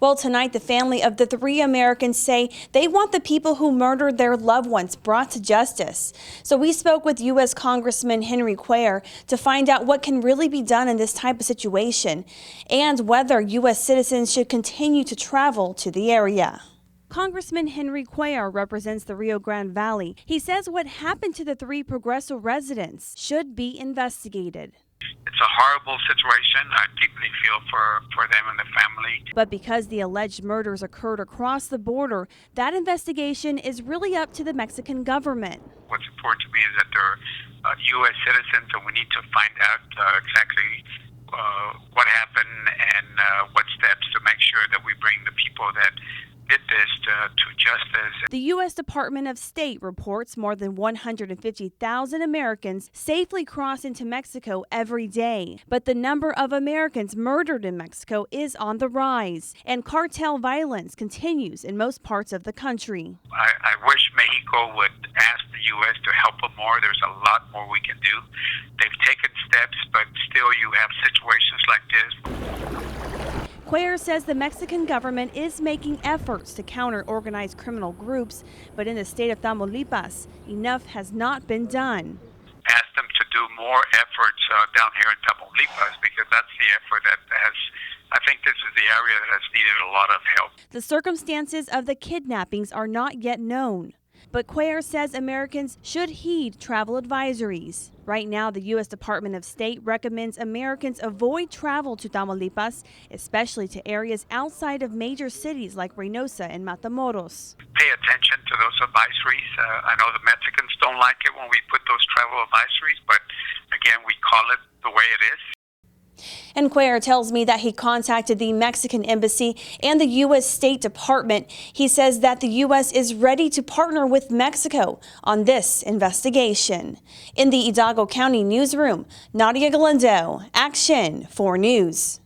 Well, tonight, the family of the 3 Americans say they want the people who murdered their loved ones brought to justice. So we spoke with U.S. Congressman Henry Cuellar to find out what can really be done in this type of situation and whether U.S. citizens should continue to travel to the area. Congressman Henry Cuellar represents the Rio Grande Valley. He says what happened to the 3 Progreso residents should be investigated. It's a horrible situation. I deeply feel for them and the family. But because the alleged murders occurred across the border, that investigation is really up to the Mexican government. What's important to me is that they're U.S. citizens, and we need to find out exactly what happened and what steps to make sure that we bring the people that did this to justice. The U.S. Department of State reports more than 150,000 Americans safely cross into Mexico every day. But the number of Americans murdered in Mexico is on the rise, and cartel violence continues in most parts of the country. I wish Mexico would ask the U.S. to help them more. There's a lot more we can do. They've taken steps, but still you have situations like this. Cuellar says the Mexican government is making efforts to counter organized criminal groups, but in the state of Tamaulipas, enough has not been done. Ask them to do more efforts down here in Tamaulipas, because that's the effort that I think this is the area that has needed a lot of help. The circumstances of the kidnappings are not yet known, but Cuellar says Americans should heed travel advisories. Right now, the U.S. Department of State recommends Americans avoid travel to Tamaulipas, especially to areas outside of major cities like Reynosa and Matamoros. Pay attention to those advisories. I know the Mexicans don't like it when we put those travel advisories, but again, we call it the way it is. And Cuellar tells me that he contacted the Mexican Embassy and the U.S. State Department. He says that the U.S. is ready to partner with Mexico on this investigation. In the Hidalgo County newsroom, Nadia Galindo, Action 4 News.